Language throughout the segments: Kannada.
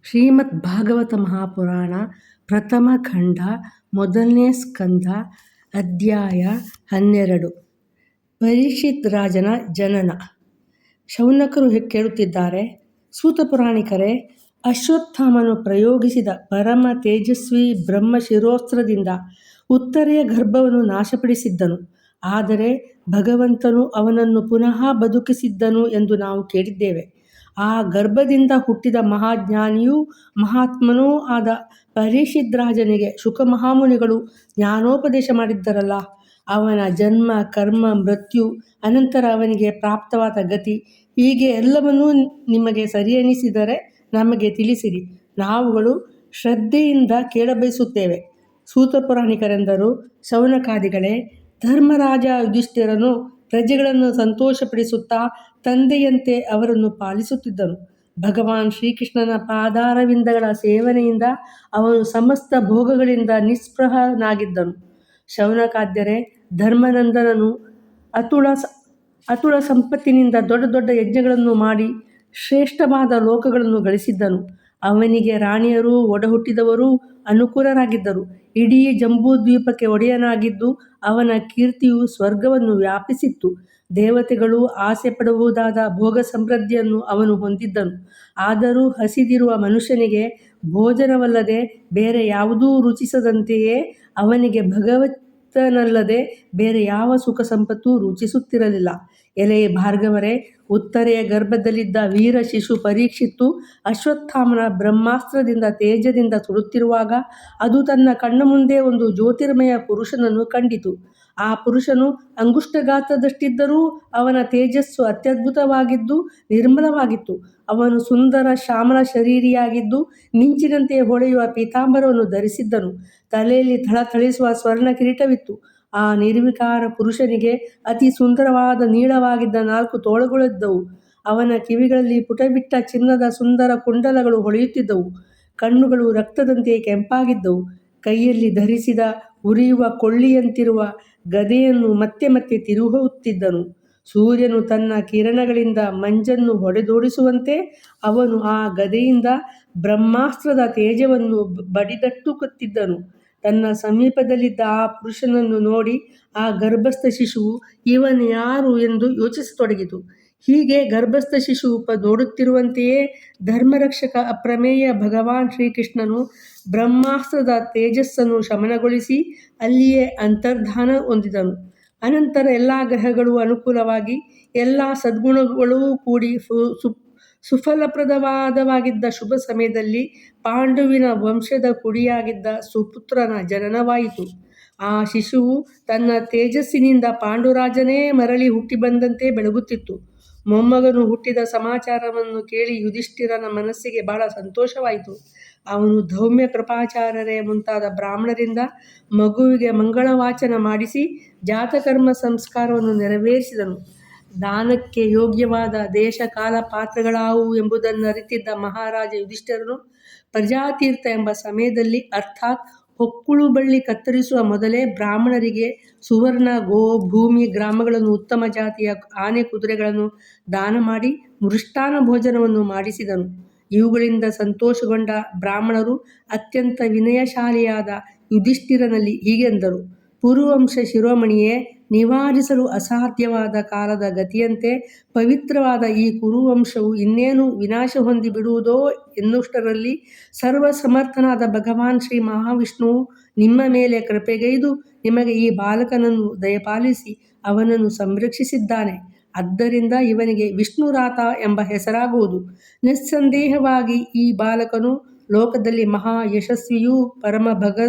ಶ್ರೀಮದ್ ಭಾಗವತ ಮಹಾಪುರಾಣ ಪ್ರಥಮ ಖಂಡ ಮೊದಲನೇ ಸ್ಕಂದ ಅಧ್ಯಾಯ 12. ಪರೀಕ್ಷಿತ್ ರಾಜನ ಜನನ. ಶೌನಕರು ಕೇಳುತ್ತಿದ್ದಾರೆ. ಸೂತ ಪುರಾಣಿಕರೇ, ಅಶ್ವತ್ಥಾಮನು ಪ್ರಯೋಗಿಸಿದ ಪರಮ ತೇಜಸ್ವಿ ಬ್ರಹ್ಮ ಶಿರೋಸ್ತ್ರದಿಂದ ಉತ್ತರೆಯ ಗರ್ಭವನ್ನು ನಾಶಪಡಿಸಿದ್ದನು. ಆದರೆ ಭಗವಂತನು ಅವನನ್ನು ಪುನಃ ಬದುಕಿಸಿದ್ದನು ಎಂದು ನಾವು ಕೇಳಿದ್ದೇವೆ. ಆ ಗರ್ಭದಿಂದ ಹುಟ್ಟಿದ ಮಹಾಜ್ಞಾನಿಯೂ ಮಹಾತ್ಮನೂ ಆದ ಪರೀಕ್ಷಿದ್ರಾಜನಿಗೆ ಶುಕ ಮಹಾಮುನಿಗಳು ಜ್ಞಾನೋಪದೇಶ ಮಾಡಿದ್ದರಲ್ಲ. ಅವನ ಜನ್ಮ, ಕರ್ಮ, ಮೃತ್ಯು, ಅನಂತರ ಅವನಿಗೆ ಪ್ರಾಪ್ತವಾದ ಗತಿ, ಹೀಗೆ ಎಲ್ಲವನ್ನೂ ನಿಮಗೆ ಸರಿಯೆನಿಸಿದರೆ ನಮಗೆ ತಿಳಿಸಿರಿ, ನಾವುಗಳು ಶ್ರದ್ಧೆಯಿಂದ ಕೇಳಬಯಸುತ್ತೇವೆ. ಸೂತ ಪುರಾಣಿಕರೆಂದರು. ಶೌನಕಾದಿಗಳೇ, ಧರ್ಮರಾಜ ಯುಧಿಷ್ಠಿರನು ಪ್ರಜೆಗಳನ್ನು ಸಂತೋಷಪಡಿಸುತ್ತಾ ತಂದೆಯಂತೆ ಅವರನ್ನು ಪಾಲಿಸುತ್ತಿದ್ದನು. ಭಗವಾನ್ ಶ್ರೀಕೃಷ್ಣನ ಪಾದಾರವಿಂದಗಳ ಸೇವನೆಯಿಂದ ಅವನು ಸಮಸ್ತ ಭೋಗಗಳಿಂದ ನಿಸ್ಪೃಹನಾಗಿದ್ದನು. ಶೌನಕಾದ್ಯರೇ, ಧರ್ಮನಂದನನು ಅತುಳ ಸಂಪತ್ತಿನಿಂದ ದೊಡ್ಡ ದೊಡ್ಡ ಯಜ್ಞಗಳನ್ನು ಮಾಡಿ ಶ್ರೇಷ್ಠವಾದ ಲೋಕಗಳನ್ನು ಗಳಿಸಿದ್ದನು. ಅವನಿಗೆ ರಾಣಿಯರೂ ಒಡಹುಟ್ಟಿದವರೂ ಅನುಕೂಲರಾಗಿದ್ದರು. ಇಡೀ ಜಂಬೂದ್ವೀಪಕ್ಕೆ ಒಡೆಯನಾಗಿದ್ದು ಅವನ ಕೀರ್ತಿಯು ಸ್ವರ್ಗವನ್ನು ವ್ಯಾಪಿಸಿತ್ತು. ದೇವತೆಗಳು ಆಸೆ ಪಡಬಹುದಾದ ಭೋಗ ಸಮೃದ್ಧಿಯನ್ನು ಅವನು ಹೊಂದಿದ್ದನು. ಆದರೂ ಹಸಿದಿರುವ ಮನುಷ್ಯನಿಗೆ ಭೋಜನವಲ್ಲದೆ ಬೇರೆ ಯಾವುದೂ ರುಚಿಸದಂತೆಯೇ ಅವನಿಗೆ ಭಗವಂತನಲ್ಲದೆ ಬೇರೆ ಯಾವ ಸುಖ ಸಂಪತ್ತೂ ರುಚಿಸುತ್ತಿರಲಿಲ್ಲ. ಎಲೆ ಭಾರ್ಗವರೇ, ಉತ್ತರೆಯ ಗರ್ಭದಲ್ಲಿದ್ದ ವೀರ ಶಿಶು ಪರೀಕ್ಷಿತ್ತು ಅಶ್ವತ್ಥಾಮನ ಬ್ರಹ್ಮಾಸ್ತ್ರದಿಂದ ತೇಜದಿಂದ ಸುಡುತ್ತಿರುವಾಗ ಅದು ತನ್ನ ಕಣ್ಣ ಮುಂದೆ ಒಂದು ಜ್ಯೋತಿರ್ಮಯ ಪುರುಷನನ್ನು ಕಂಡಿತು. ಆ ಪುರುಷನು ಅಂಗುಷ್ಟಗಾತ್ರದಷ್ಟಿದ್ದರೂ ಅವನ ತೇಜಸ್ಸು ಅತ್ಯದ್ಭುತವಾಗಿದ್ದು ನಿರ್ಮಲವಾಗಿತ್ತು. ಅವನು ಸುಂದರ ಶ್ಯಾಮಲ ಶರೀರಿಯಾಗಿದ್ದು ಮಿಂಚಿನಂತೆ ಹೊಳೆಯುವ ಪೀತಾಂಬರವನ್ನು ಧರಿಸಿದ್ದನು. ತಲೆಯಲ್ಲಿ ಥಳಥಳಿಸುವ ಸ್ವರ್ಣ ಕಿರೀಟವಿತ್ತು. ಆ ನಿರ್ವಿಕಾರ ಪುರುಷನಿಗೆ ಅತಿ ಸುಂದರವಾದ ನೀಳವಾಗಿದ್ದ 4 ತೋಳುಗಳಿದ್ದವು. ಅವನ ಕಿವಿಗಳಲ್ಲಿ ಪುಟಬಿಟ್ಟ ಚಿನ್ನದ ಸುಂದರ ಕುಂಡಲಗಳು ಹೊಳೆಯುತ್ತಿದ್ದವು. ಕಣ್ಣುಗಳು ರಕ್ತದಂತೆ ಕೆಂಪಾಗಿದ್ದವು. ಕೈಯಲ್ಲಿ ಧರಿಸಿದ ಉರಿಯುವ ಕೊಳ್ಳಿಯಂತಿರುವ ಗದೆಯನ್ನು ಮತ್ತೆ ಮತ್ತೆ ತಿರುಹುತ್ತಿದ್ದನು. ಸೂರ್ಯನು ತನ್ನ ಕಿರಣಗಳಿಂದ ಮಂಜನ್ನು ಹೊಡೆದೋಡಿಸುವಂತೆ ಅವನು ಆ ಗದೆಯಿಂದ ಬ್ರಹ್ಮಾಸ್ತ್ರದ ತೇಜವನ್ನು ಬಡಿದಟ್ಟುತ್ತಿದ್ದನು. ತನ್ನ ಸಮೀಪದಲ್ಲಿದ್ದ ಆ ಪುರುಷನನ್ನು ನೋಡಿ ಆ ಗರ್ಭಸ್ಥ ಶಿಶುವು ಇವನು ಯಾರು ಎಂದು ಯೋಚಿಸತೊಡಗಿತು. ಹೀಗೆ ಗರ್ಭಸ್ಥ ಶಿಶುವು ನೋಡುತ್ತಿರುವಂತೆಯೇ ಧರ್ಮರಕ್ಷಕ ಅಪ್ರಮೇಯ ಭಗವಾನ್ ಶ್ರೀಕೃಷ್ಣನು ಬ್ರಹ್ಮಾಸ್ತ್ರದ ತೇಜಸ್ಸನ್ನು ಶಮನಗೊಳಿಸಿ ಅಲ್ಲಿಯೇ ಅಂತರ್ಧಾನ ಹೊಂದಿದನು. ಅನಂತರ ಎಲ್ಲ ಗ್ರಹಗಳು ಅನುಕೂಲವಾಗಿ ಎಲ್ಲ ಸದ್ಗುಣಗಳೂ ಕೂಡಿ ಸುಫಲಪ್ರದವಾಗಿದ್ದ ಶುಭ ಸಮಯದಲ್ಲಿ ಪಾಂಡುವಿನ ವಂಶದ ಕುಡಿಯಾಗಿದ್ದ ಸುಪುತ್ರನ ಜನನವಾಯಿತು. ಆ ಶಿಶುವು ತನ್ನ ತೇಜಸ್ಸಿನಿಂದ ಪಾಂಡುರಾಜನೇ ಮರಳಿ ಹುಟ್ಟಿ ಬಂದಂತೆ ಬೆಳಗುತ್ತಿತ್ತು. ಮೊಮ್ಮಗನು ಹುಟ್ಟಿದ ಸಮಾಚಾರವನ್ನು ಕೇಳಿ ಯುಧಿಷ್ಠಿರನ ಮನಸ್ಸಿಗೆ ಬಹಳ ಸಂತೋಷವಾಯಿತು. ಅವನು ಧೌಮ್ಯ, ಕೃಪಾಚಾರ್ಯರೇ ಮುಂತಾದ ಬ್ರಾಹ್ಮಣರಿಂದ ಮಗುವಿಗೆ ಮಂಗಳವಾಚನ ಮಾಡಿಸಿ ಜಾತಕರ್ಮ ಸಂಸ್ಕಾರವನ್ನು ನೆರವೇರಿಸಿದನು. ದಾನಕ್ಕೆ ಯೋಗ್ಯವಾದ ದೇಶ, ಕಾಲ, ಪಾತ್ರಗಳಾವುವು ಎಂಬುದನ್ನು ಅರಿತಿದ್ದ ಮಹಾರಾಜ ಯುಧಿಷ್ಠಿರನು ಪ್ರಜಾತೀರ್ಥ ಎಂಬ ಸಮಯದಲ್ಲಿ, ಅರ್ಥಾತ್ ಹೊಕ್ಕುಳು ಬಳ್ಳಿ ಕತ್ತರಿಸುವ ಮೊದಲೇ ಬ್ರಾಹ್ಮಣರಿಗೆ ಸುವರ್ಣ, ಗೋ, ಭೂಮಿ, ಗ್ರಾಮಗಳನ್ನು, ಉತ್ತಮ ಜಾತಿಯ ಆನೆ, ಕುದುರೆಗಳನ್ನು ದಾನ ಮಾಡಿ ಮೃಷ್ಟಾನ್ನ ಭೋಜನವನ್ನು ಮಾಡಿಸಿದನು. ಇವುಗಳಿಂದ ಸಂತೋಷಗೊಂಡ ಬ್ರಾಹ್ಮಣರು ಅತ್ಯಂತ ವಿನಯಶಾಲಿಯಾದ ಯುಧಿಷ್ಠಿರನಲ್ಲಿ ಹೀಗೆಂದರು. ಪುರುವಂಶ ಶಿರೋಮಣಿಯೇ, ನಿವಾರಿಸಲು ಅಸಾಧ್ಯವಾದ ಕಾಲದ ಗತಿಯಂತೆ ಪವಿತ್ರವಾದ ಈ ಕುರುವಂಶವು ಇನ್ನೇನು ವಿನಾಶ ಹೊಂದಿ ಬಿಡುವುದೋ ಎನ್ನುವಷ್ಟರಲ್ಲಿ ಸರ್ವಸಮರ್ಥನಾದ ಭಗವಾನ್ ಶ್ರೀ ಮಹಾವಿಷ್ಣುವು ನಿಮ್ಮ ಮೇಲೆ ಕೃಪೆಗೈದು ನಿಮಗೆ ಈ ಬಾಲಕನನ್ನು ದಯಪಾಲಿಸಿ ಅವನನ್ನು ಸಂರಕ್ಷಿಸಿದ್ದಾನೆ. ಆದ್ದರಿಂದ ಇವನಿಗೆ ವಿಷ್ಣುರಾತ ಎಂಬ ಹೆಸರಾಗುವುದು. ನಿಸ್ಸಂದೇಹವಾಗಿ ಈ ಬಾಲಕನು ಲೋಕದಲ್ಲಿ ಮಹಾ ಯಶಸ್ವಿಯೂ ಪರಮ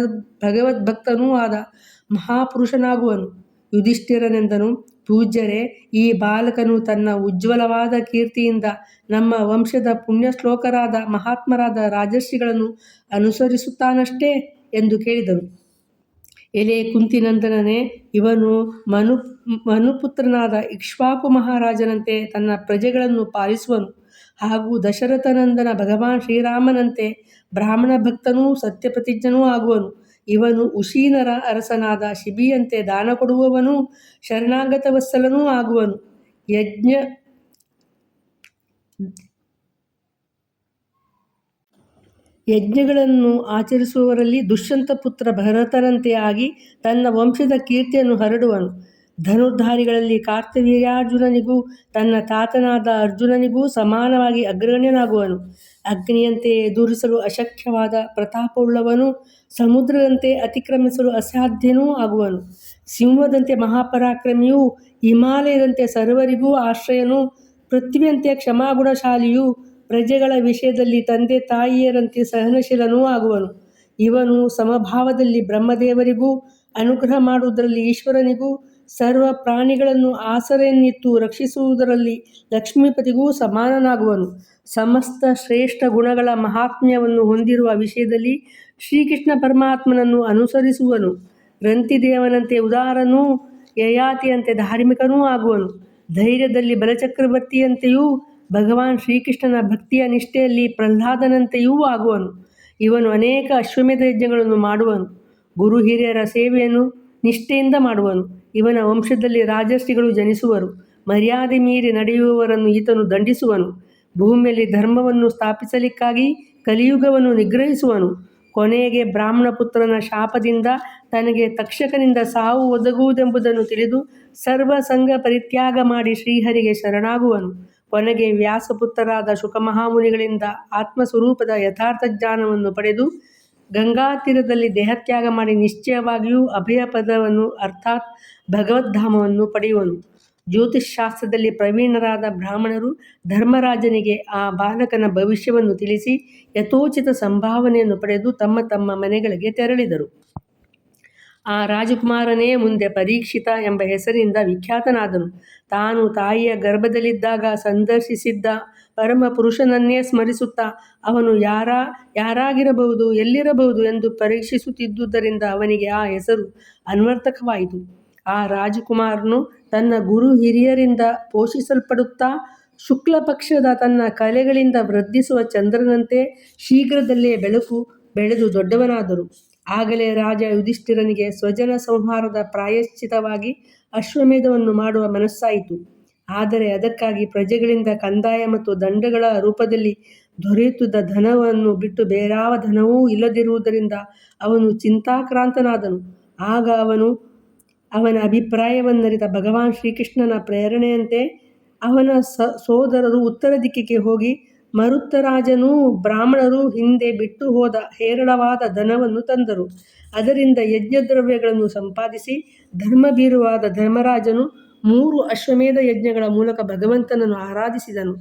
ಭಗವದ್ಭಕ್ತನೂ ಆದ ಮಹಾಪುರುಷನಾಗುವನು. ಯುಧಿಷ್ಠಿರನೆಂದನು. ಪೂಜ್ಯರೇ, ಈ ಬಾಲಕನು ತನ್ನ ಉಜ್ವಲವಾದ ಕೀರ್ತಿಯಿಂದ ನಮ್ಮ ವಂಶದ ಪುಣ್ಯಶ್ಲೋಕರಾದ ಮಹಾತ್ಮರಾದ ರಾಜರ್ಷಿಗಳನ್ನು ಅನುಸರಿಸುತ್ತಾನಷ್ಟೇ ಎಂದು ಕೇಳಿದನು. ಎಲೆ ಕುಂತಿನಂದನನೇ, ಇವನು ಮನುಪುತ್ರನಾದ ಇಕ್ಷ್ವಾಕು ಮಹಾರಾಜನಂತೆ ತನ್ನ ಪ್ರಜೆಗಳನ್ನು ಪಾಲಿಸುವನು. ಹಾಗೂ ದಶರಥನಂದನ ಭಗವಾನ್ ಶ್ರೀರಾಮನಂತೆ ಬ್ರಾಹ್ಮಣ ಭಕ್ತನೂ ಸತ್ಯಪ್ರತಿಜ್ಞನೂ ಆಗುವನು. ಇವನು ಉಶೀನರ ಅರಸನಾದ ಶಿಬಿಯಂತೆ ದಾನ ಕೊಡುವವನೂ ಶರಣಾಗತ ವತ್ಸಲನೂ ಆಗುವನು. ಯಜ್ಞಗಳನ್ನು ಆಚರಿಸುವವರಲ್ಲಿ ದುಷ್ಯಂತ ಪುತ್ರ ಭರತರಂತೆ ಆಗಿ ತನ್ನ ವಂಶದ ಕೀರ್ತಿಯನ್ನು ಹರಡುವನು. ಧನುರ್ಧಾರಿಗಳಲ್ಲಿ ಕಾರ್ತವೀರ್ಯಾರ್ಜುನನಿಗೂ ತನ್ನ ತಾತನಾದ ಅರ್ಜುನನಿಗೂ ಸಮಾನವಾಗಿ ಅಗ್ರಗಣ್ಯನಾಗುವನು. ಅಗ್ನಿಯಂತೆ ಎದುರಿಸಲು ಅಶಕ್ಯವಾದ ಪ್ರತಾಪವುಳ್ಳವನು, ಸಮುದ್ರದಂತೆ ಅತಿಕ್ರಮಿಸಲು ಅಸಾಧ್ಯನೂ ಆಗುವನು. ಸಿಂಹದಂತೆ ಮಹಾಪರಾಕ್ರಮಿಯೂ, ಹಿಮಾಲಯದಂತೆ ಸರ್ವರಿಗೂ ಆಶ್ರಯನೂ, ಪೃಥ್ವಿಯಂತೆ ಕ್ಷಮಾಗುಣಶಾಲಿಯೂ, ಪ್ರಜೆಗಳ ವಿಷಯದಲ್ಲಿ ತಂದೆ ತಾಯಿಯರಂತೆ ಸಹನಶೀಲನೂ ಆಗುವನು. ಇವನು ಸಮಭಾವದಲ್ಲಿ ಬ್ರಹ್ಮದೇವರಿಗೂ, ಅನುಗ್ರಹ ಮಾಡುವುದರಲ್ಲಿ ಈಶ್ವರನಿಗೂ, ಸರ್ವ ಪ್ರಾಣಿಗಳನ್ನು ಆಸರೆಯನ್ನಿತ್ತು ರಕ್ಷಿಸುವುದರಲ್ಲಿ ಲಕ್ಷ್ಮೀಪತಿಗೂ ಸಮಾನನಾಗುವನು. ಸಮಸ್ತ ಶ್ರೇಷ್ಠ ಗುಣಗಳ ಮಹಾತ್ಮ್ಯವನ್ನು ಹೊಂದಿರುವ ವಿಷಯದಲ್ಲಿ ಶ್ರೀಕೃಷ್ಣ ಪರಮಾತ್ಮನನ್ನು ಅನುಸರಿಸುವನು. ರಂತಿದೇವನಂತೆ ಉದಾರನೂ, ಯಯಾತಿಯಂತೆ ಧಾರ್ಮಿಕನೂ ಆಗುವನು. ಧೈರ್ಯದಲ್ಲಿ ಬಲಚಕ್ರವರ್ತಿಯಂತೆಯೂ, ಭಗವಾನ್ ಶ್ರೀಕೃಷ್ಣನ ಭಕ್ತಿಯ ನಿಷ್ಠೆಯಲ್ಲಿ ಪ್ರಹ್ಲಾದನಂತೆಯೂ ಆಗುವನು. ಇವನು ಅನೇಕ ಅಶ್ವಮೇಧ ಯಜ್ಞಗಳನ್ನು ಮಾಡುವನು. ಗುರು ಹಿರಿಯರ ಸೇವೆಯನ್ನು ನಿಷ್ಠೆಯಿಂದ ಮಾಡುವನು. ಇವನ ವಂಶದಲ್ಲಿ ರಾಜರ್ಷಿಗಳು ಜನಿಸುವರು. ಮರ್ಯಾದೆ ಮೀರಿ ನಡೆಯುವವರನ್ನು ಈತನು ದಂಡಿಸುವನು. ಭೂಮಿಯಲ್ಲಿ ಧರ್ಮವನ್ನು ಸ್ಥಾಪಿಸಲಿಕ್ಕಾಗಿ ಕಲಿಯುಗವನ್ನು ನಿಗ್ರಹಿಸುವನು. ಕೊನೆಗೆ ಬ್ರಾಹ್ಮಣ ಪುತ್ರನ ಶಾಪದಿಂದ ತನಗೆ ತಕ್ಷಕನಿಂದ ಸಾವು ಒದಗುವುದೆಂಬುದನ್ನು ತಿಳಿದು ಸರ್ವ ಸಂಘ ಪರಿತ್ಯಾಗ ಮಾಡಿ ಶ್ರೀಹರಿಗೆ ಶರಣಾಗುವನು. ಕೊನೆಗೆ ವ್ಯಾಸಪುತ್ರರಾದ ಶುಕಮಹಾಮುನಿಗಳಿಂದ ಆತ್ಮಸ್ವರೂಪದ ಯಥಾರ್ಥ ಜ್ಞಾನವನ್ನು ಪಡೆದು ಗಂಗಾ ತೀರದಲ್ಲಿ ದೇಹತ್ಯಾಗ ಮಾಡಿ ನಿಶ್ಚಯವಾಗಿಯೂ ಅಭಯ ಪದವನ್ನು ಅರ್ಥಾತ್ ಭಗವದ್ಧಾಮವನ್ನು ಪಡೆಯುವನು. ಜ್ಯೋತಿಷ್ಶಾಸ್ತ್ರದಲ್ಲಿ ಪ್ರವೀಣರಾದ ಬ್ರಾಹ್ಮಣರು ಧರ್ಮರಾಜನಿಗೆ ಆ ಬಾಲಕನ ಭವಿಷ್ಯವನ್ನು ತಿಳಿಸಿ ಯಥೋಚಿತ ಸಂಭಾವನೆಯನ್ನು ಪಡೆದು ತಮ್ಮ ತಮ್ಮ ಮನೆಗಳಿಗೆ ತೆರಳಿದರು. ಆ ರಾಜಕುಮಾರನೇ ಮುಂದೆ ಪರೀಕ್ಷಿತ ಎಂಬ ಹೆಸರಿನಿಂದ ವಿಖ್ಯಾತನಾದನು. ತಾನು ತಾಯಿಯ ಗರ್ಭದಲ್ಲಿದ್ದಾಗ ಸಂದರ್ಶಿಸಿದ್ದ ಪರಮ ಪುರುಷನನ್ನೇ ಸ್ಮರಿಸುತ್ತಾ ಅವನು ಯಾರಾಗಿರಬಹುದು, ಎಲ್ಲಿರಬಹುದು ಎಂದು ಪರೀಕ್ಷಿಸುತ್ತಿದ್ದುದರಿಂದ ಅವನಿಗೆ ಆ ಹೆಸರು ಅನ್ವರ್ಥಕವಾಯಿತು. ಆ ರಾಜಕುಮಾರನು ತನ್ನ ಗುರು ಹಿರಿಯರಿಂದ ಪೋಷಿಸಲ್ಪಡುತ್ತಾ ಶುಕ್ಲಪಕ್ಷದ ತನ್ನ ಕಲೆಗಳಿಂದ ವೃದ್ಧಿಸುವ ಚಂದ್ರನಂತೆ ಶೀಘ್ರದಲ್ಲೇ ಬೆಳೆದು ದೊಡ್ಡವನಾದರು. ಆಗಲೇ ರಾಜ ಯುಧಿಷ್ಠಿರನಿಗೆ ಸ್ವಜನ ಸಂಹಾರದ ಪ್ರಾಯಶ್ಚಿತವಾಗಿ ಅಶ್ವಮೇಧವನ್ನು ಮಾಡುವ ಮನಸ್ಸಾಯಿತು. ಆದರೆ ಅದಕ್ಕಾಗಿ ಪ್ರಜೆಗಳಿಂದ ಕಂದಾಯ ಮತ್ತು ದಂಡಗಳ ರೂಪದಲ್ಲಿ ದೊರೆಯುತ್ತಿದ್ದ ಧನವನ್ನು ಬಿಟ್ಟು ಬೇರಾವ ಧನವೂ ಇಲ್ಲದಿರುವುದರಿಂದ ಅವನು ಚಿಂತಾಕ್ರಾಂತನಾದನು. ಆಗ ಅವನ ಅಭಿಪ್ರಾಯವನ್ನರಿತ ಭಗವಾನ್ ಶ್ರೀಕೃಷ್ಣನ ಪ್ರೇರಣೆಯಂತೆ ಅವನ ಸೋದರರು ಉತ್ತರ ದಿಕ್ಕಿಗೆ ಹೋಗಿ ಮರುತ್ತರಾಜನೂ ಬ್ರಾಹ್ಮಣರು ಹಿಂದೆ ಬಿಟ್ಟು ಹೋದ ಹೇರಳವಾದ ಧನವನ್ನು ತಂದರು. ಅದರಿಂದ ಯಜ್ಞದ್ರವ್ಯಗಳನ್ನು ಸಂಪಾದಿಸಿ ಧರ್ಮಭೀರುವಾದ ಧರ್ಮರಾಜನು 3 ಅಶ್ವಮೇಧ ಯಜ್ಞಗಳ ಮೂಲಕ ಭಗವಂತನನ್ನು ಆರಾಧಿಸಿದನು.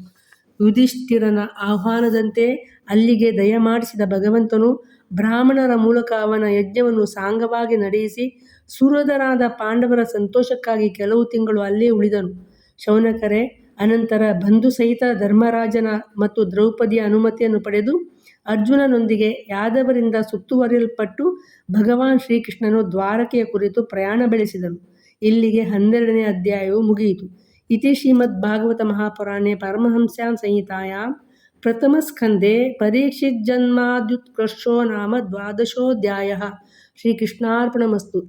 ಯುಧಿಷ್ಠಿರನ ಆಹ್ವಾನದಂತೆ ಅಲ್ಲಿಗೆ ದಯಮಾಡಿಸಿದ ಭಗವಂತನು ಬ್ರಾಹ್ಮಣರ ಮೂಲಕ ಅವನ ಯಜ್ಞವನ್ನು ಸಾಂಗವಾಗಿ ನಡೆಯಿಸಿ ಸುಹೃದರಾದ ಪಾಂಡವರ ಸಂತೋಷಕ್ಕಾಗಿ ಕೆಲವು ತಿಂಗಳು ಅಲ್ಲೇ ಉಳಿದನು. ಶೌನಕರೇ, ಅನಂತರ ಬಂಧು ಸಹಿತ ಧರ್ಮರಾಜನ ಮತ್ತು ದ್ರೌಪದಿಯ ಅನುಮತಿಯನ್ನು ಪಡೆದು ಅರ್ಜುನನೊಂದಿಗೆ ಯಾದವರಿಂದ ಸುತ್ತುವರಿಯಲ್ಪಟ್ಟು ಭಗವಾನ್ ಶ್ರೀಕೃಷ್ಣನು ದ್ವಾರಕೆಯ ಕುರಿತು ಪ್ರಯಾಣ ಬೆಳೆಸಿದನು. ಇಲ್ಲಿಗೆ 12ನೇ ಅಧ್ಯಾಯವು ಮುಗಿಯಿತು. ಇತಿ ಶ್ರೀಮದ್ ಭಾಗವತ ಮಹಾಪುರಾಣೇ ಪರಮಹಂಸ್ಯಾಂ ಸಂಹಿತಾಯಾಂ ಪ್ರಥಮಸ್ಕಂಧೆ ಪರೀಕ್ಷಿತ್ ಜನ್ಮಾದ್ಯುತ್ಕರ್ಷೋ ನಾಮ ದ್ವಾದಶೋಧ್ಯಾಯಃ. ಶ್ರೀಕೃಷ್ಣಾರ್ಪಣಮಸ್ತು.